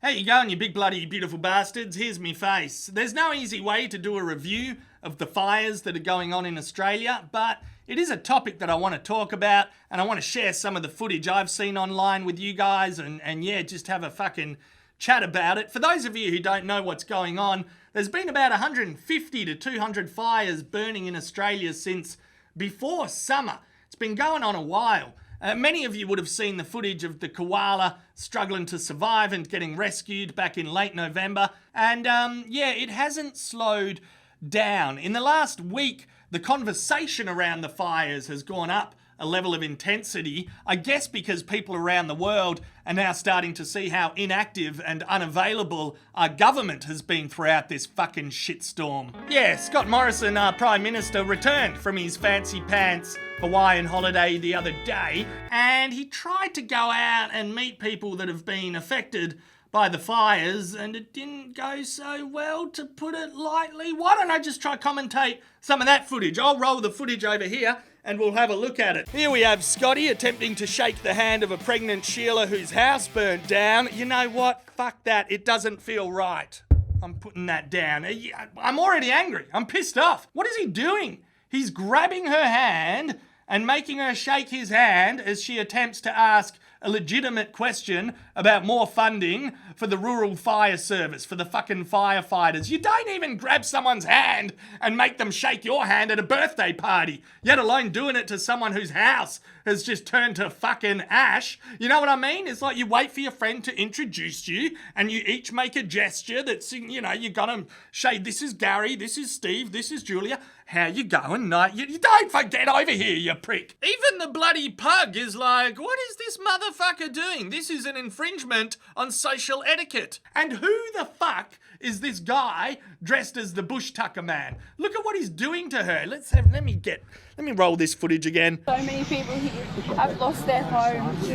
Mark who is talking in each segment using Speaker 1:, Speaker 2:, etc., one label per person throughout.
Speaker 1: How you going, you big bloody beautiful bastards? Here's me face. There's no easy way to do a review of the fires that are going on in Australia, but it is a topic that I want to talk about, and I want to share some of the footage I've seen online with you guys, and yeah, just have a fucking chat about it. For those of you who don't know what's going on, there's been about 150 to 200 fires burning in Australia since before summer. It's been going on a while. Many of you would have seen the footage of the Koala struggling to survive and getting rescued back in late November. And yeah, it hasn't slowed down. In the last week, the conversation around the fires has gone up a level of intensity, I guess because people around the world are now starting to see how inactive and unavailable our government has been throughout this fucking shitstorm. Yeah, Scott Morrison, our Prime Minister, returned from his fancy pants Hawaiian holiday the other day, and he tried to go out and meet people that have been affected by the fires, and it didn't go so well, to put it lightly. Why don't I just try commentate some of that footage? I'll roll the footage over here and we'll have a look at it. Here we have Scotty attempting to shake the hand of a pregnant Sheila whose house burnt down. You know what? Fuck that. It doesn't feel right. I'm putting that down. I'm already angry. I'm pissed off. What is he doing? He's grabbing her hand and making her shake his hand as she attempts to ask a legitimate question about more funding for the rural fire service, for the fucking firefighters. You don't even grab someone's hand and make them shake your hand at a birthday party, let alone doing it to someone whose house has just turned to fucking ash. You know what I mean? It's like you wait for your friend to introduce you and you each make a gesture that's, you know, you gotta shake. This is Gary, this is Steve, this is Julia. How you going? No, you don't forget over here, you prick. Even the bloody pug is like, what is this motherfucker doing? This is an infringement on social etiquette. And who the fuck is this guy dressed as the Bush Tucker man? Look at what he's doing to her. Let me roll this footage again.
Speaker 2: So many people here have lost their homes.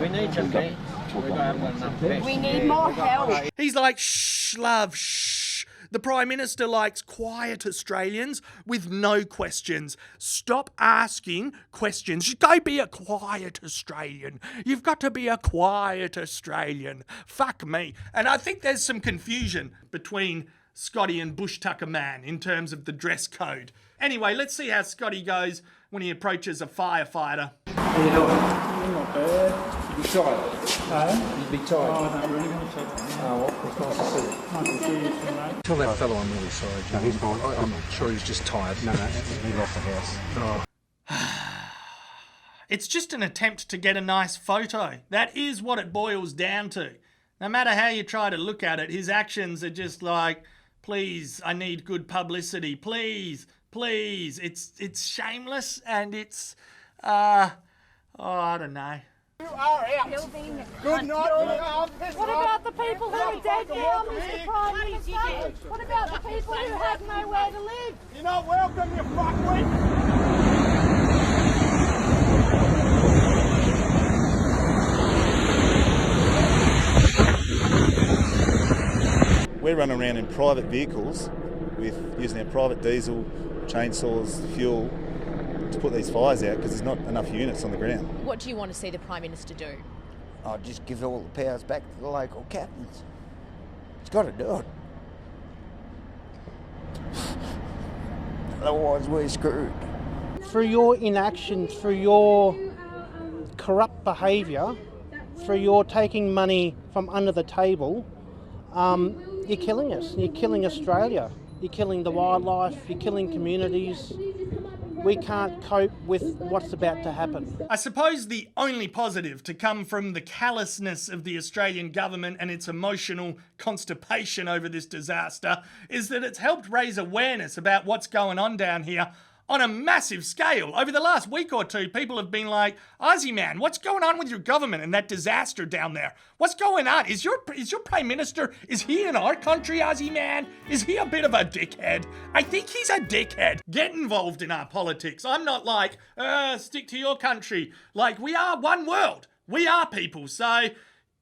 Speaker 3: We need some help. We don't have enough.
Speaker 2: We need more help.
Speaker 1: He's like, shh, love, shh. The Prime Minister likes quiet Australians with no questions. Stop asking questions. Go be a quiet Australian. You've got to be a quiet Australian. Fuck me. And I think there's some confusion between Scotty and Bush Tucker Man in terms of the dress code. Anyway, let's see how Scotty goes when he approaches a firefighter.
Speaker 3: How you doing? Not bad. You'd be tired. You'd be tired.
Speaker 4: Oh, no, really not tired.
Speaker 3: Oh, well, it's nice to see you.
Speaker 4: Nice to see you too, mate.
Speaker 3: Tell that fellow I'm really sorry.
Speaker 4: No, he's fine.
Speaker 3: I'm sure he's just tired.
Speaker 4: No, he lost the house.
Speaker 3: Oh.
Speaker 1: It's just an attempt to get a nice photo. That is what it boils down to. No matter how you try to look at it, his actions are just like, please, I need good publicity. Please, please. It's shameless and it's, I don't know.
Speaker 2: You are out.
Speaker 5: Good night.
Speaker 2: What about the people who are dead now, Mr. Prime Minister? What about the people who have nowhere to live?
Speaker 5: You're not welcome, you fuckwit.
Speaker 6: We're running around in private vehicles with using our private diesel, chainsaws, fuel to put these fires out because there's not enough units on the ground.
Speaker 7: What do you want to see the Prime Minister do?
Speaker 8: I'll just give all the powers back to the local captains. He's got to do it. Otherwise we're screwed.
Speaker 9: Through your inaction, through your corrupt behaviour, through your taking money from under the table, you're killing us. You're killing Australia. You're killing the wildlife. You're killing communities. We can't cope with what's about to happen.
Speaker 1: I suppose the only positive to come from the callousness of the Australian government and its emotional constipation over this disaster is that it's helped raise awareness about what's going on down here on a massive scale. Over the last week or two, people have been like, Ozzy Man, what's going on with your government and that disaster down there? What's going on? Is your Prime Minister, is he in our country, Ozzy Man? Is he a bit of a dickhead? I think he's a dickhead. Get involved in our politics. I'm not like, stick to your country. Like, we are one world. We are people. So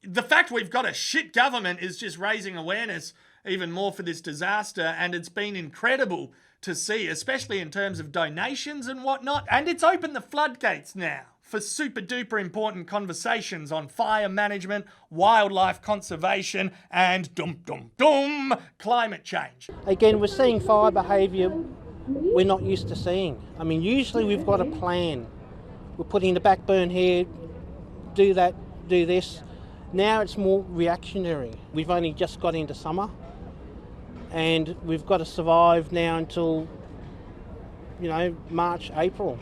Speaker 1: the fact we've got a shit government is just raising awareness even more for this disaster, and it's been incredible to see, especially in terms of donations and whatnot. And it's opened the floodgates now for super duper important conversations on fire management, wildlife conservation, and climate change.
Speaker 9: Again, we're seeing fire behaviour we're not used to seeing. I mean, usually we've got a plan. We're putting the back burn here, do that, do this. Now it's more reactionary. We've only just got into summer and we've got to survive now until, March, April.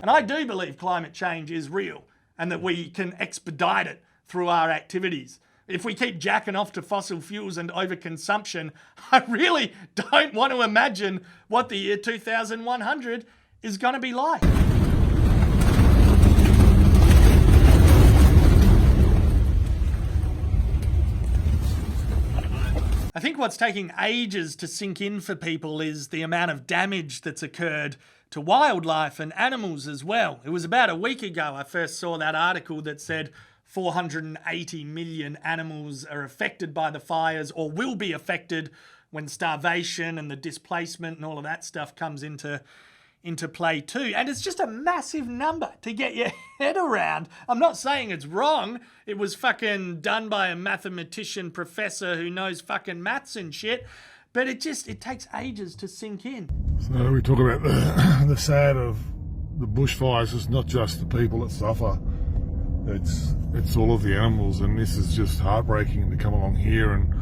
Speaker 1: And I do believe climate change is real and that we can expedite it through our activities. If we keep jacking off to fossil fuels and overconsumption, I really don't want to imagine what the year 2100 is going to be like. I think what's taking ages to sink in for people is the amount of damage that's occurred to wildlife and animals as well. It was about a week ago I first saw that article that said 480 million animals are affected by the fires or will be affected when starvation and the displacement and all of that stuff comes into play too. And it's just a massive number to get your head around. I'm not saying it's wrong. It was fucking done by a mathematician professor who knows fucking maths and shit. But it takes ages to sink in.
Speaker 10: So we talk about the sad of the bushfires. It's not just the people that suffer. It's all of the animals, and this is just heartbreaking to come along here, and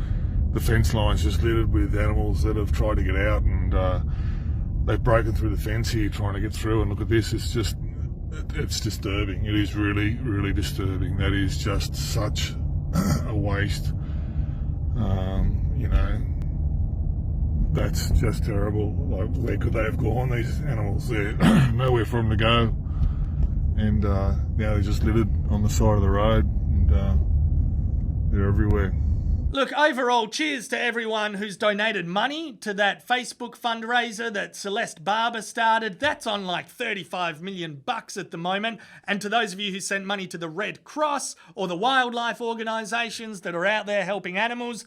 Speaker 10: the fence line's just littered with animals that have tried to get out, and they've broken through the fence here trying to get through. And look at this, it's disturbing. It is really, really disturbing. That is just such a waste. That's just terrible. Like, where could they have gone, these animals? They're nowhere for them to go. And now they're just littered on the side of the road, and they're everywhere.
Speaker 1: Look, overall, cheers to everyone who's donated money to that Facebook fundraiser that Celeste Barber started. That's on like $35 million at the moment. And to those of you who sent money to the Red Cross or the wildlife organisations that are out there helping animals,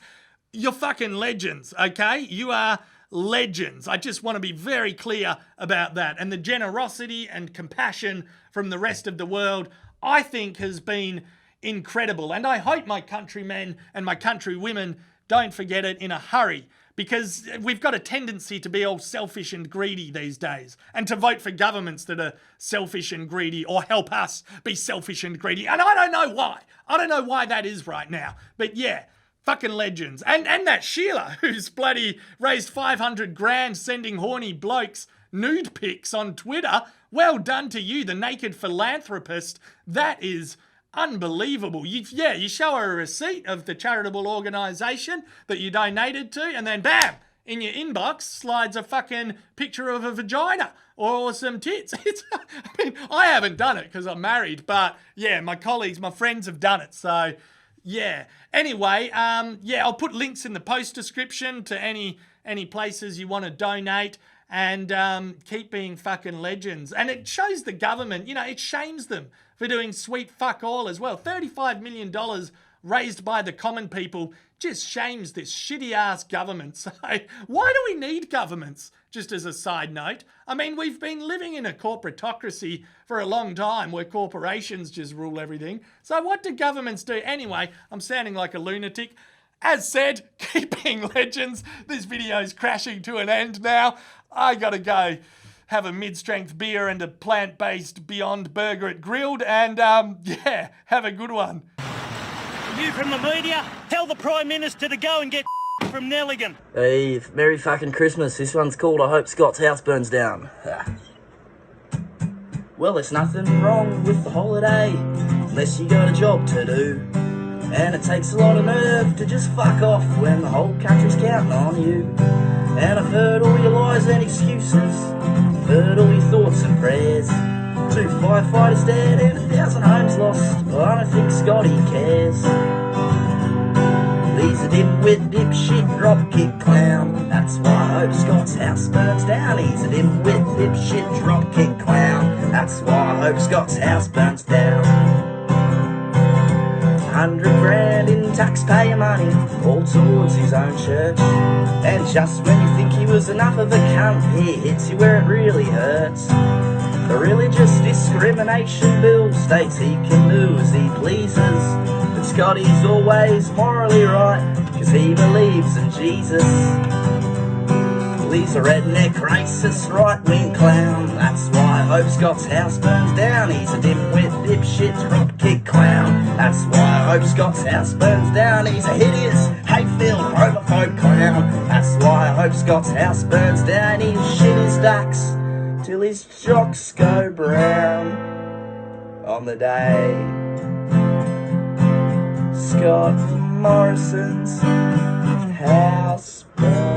Speaker 1: you're fucking legends, okay? You are legends. I just want to be very clear about that. And the generosity and compassion from the rest of the world, I think, has been incredible. And I hope my countrymen and my countrywomen don't forget it in a hurry, because we've got a tendency to be all selfish and greedy these days, and to vote for governments that are selfish and greedy or help us be selfish and greedy. And I don't know why. I don't know why that is right now. But yeah, fucking legends. And that Sheila, who's bloody raised 500 grand sending horny blokes nude pics on Twitter. Well done to you, the naked philanthropist. That is unbelievable. You show her a receipt of the charitable organisation that you donated to, and then bam, in your inbox slides a fucking picture of a vagina or some tits. I haven't done it because I'm married, but yeah, my colleagues, my friends have done it. So yeah. Anyway, I'll put links in the post description to any places you want to donate, and keep being fucking legends. And it shows the government, it shames them for doing sweet fuck all as well. $35 million raised by the common people just shames this shitty ass government. So why do we need governments? Just as a side note, I mean, we've been living in a corporatocracy for a long time where corporations just rule everything. So what do governments do? Anyway, I'm sounding like a lunatic. As said, keep being legends. This video's crashing to an end now. I gotta go have a mid-strength beer and a plant-based Beyond Burger at Grilled, and have a good one.
Speaker 11: You from the media, tell the Prime Minister to go and get from Nelligan.
Speaker 12: Hey, Merry fucking Christmas. This one's called I Hope Scott's House Burns Down. Well, there's nothing wrong with the holiday unless you got a job to do. And it takes a lot of nerve to just fuck off when the whole country's counting on you. And I've heard all your lies and excuses, heard all your thoughts and prayers. 2 firefighters dead and 1,000 homes lost, but I don't think Scotty cares. He's a dimwit, dipshit, dropkick clown. That's why I hope Scott's house burns down. He's a dimwit, dipshit, dropkick clown. That's why I hope Scott's house burns down. 100 grand in taxpayer money, all towards his own church. And just when you think he was enough of a cunt, he hits you where it really hurts. The Religious Discrimination Bill states he can do as he pleases, but Scotty's always morally right, cause he believes in Jesus. Well, he's a redneck racist right-wing clown, that's why Hope Scott's house burns down. He's a dimwit, dipshit, dropkick clown, that's why Hope Scott's house burns down. He's a hideous, hate-filled, homophobe clown, that's why Hope Scott's house burns down. He'll shit his ducks till his jocks go brown on the day Scott Morrison's house burns.